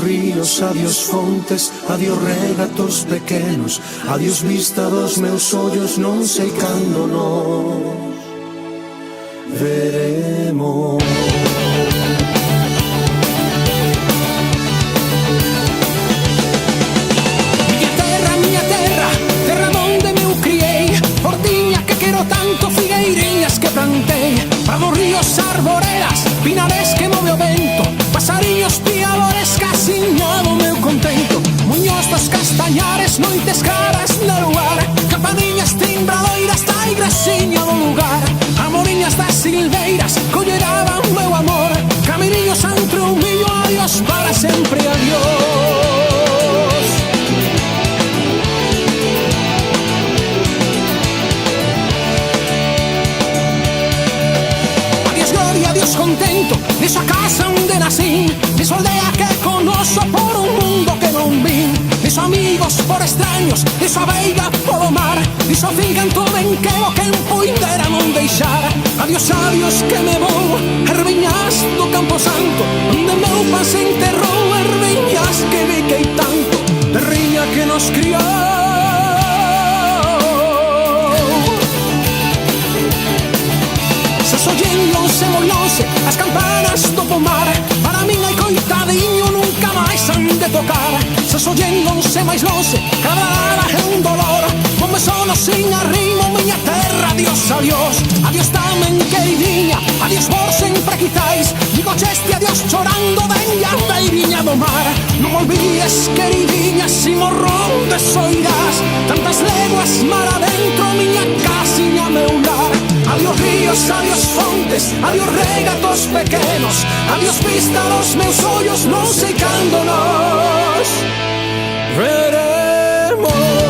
ríos, adiós fontes, adiós regatos pequenos, adiós vista dos meus ollos, non sei cando nos veremos. Miña terra, terra donde me criei, portiña que quero tanto, figueiriñas que plantei, prados, ríos, arboredas, pinares que move o vento, pasariños, piadores, casiña do meu contento, muños dos castañares, noites caras no lugar, campaniñas timbradoiras da igresiña do lugar, amoriñas das silveiras, colleraban meu amor, caminiños entre un millo, adiós para sempre, adiós. Contento, desa casa onde nací, desa aldea que conozo por un mundo que non vin, deso amigos por extraños, deso a veiga polo mar, deso finca en todo en que o quen poidera non deixar. Adiós, adiós que me vou, erviñas do Campo Santo, onde meu pan se enterrou, erviñas que biquei tanto, terriña que nos criou. Se moi lonxe, as campanas do pomar, para min hai coitadiño nunca máis han de tocar. Se sollen lonxe máis lonxe, cada hora é un dolor, non me sono sin arrimo, miña terra, adiós, adiós. Adiós tamén queridinha, adiós vos sempre quitais, digo cheste adiós chorando, venha beiriña do mar. Non olvides queridinha, si morrón desoirás, tantas leguas mar adentro, miña casiña, meu lar. Adiós ríos, adiós fontes, adiós regatos pequenos, adiós vista dos meus ollos, non sei cando nos veremos.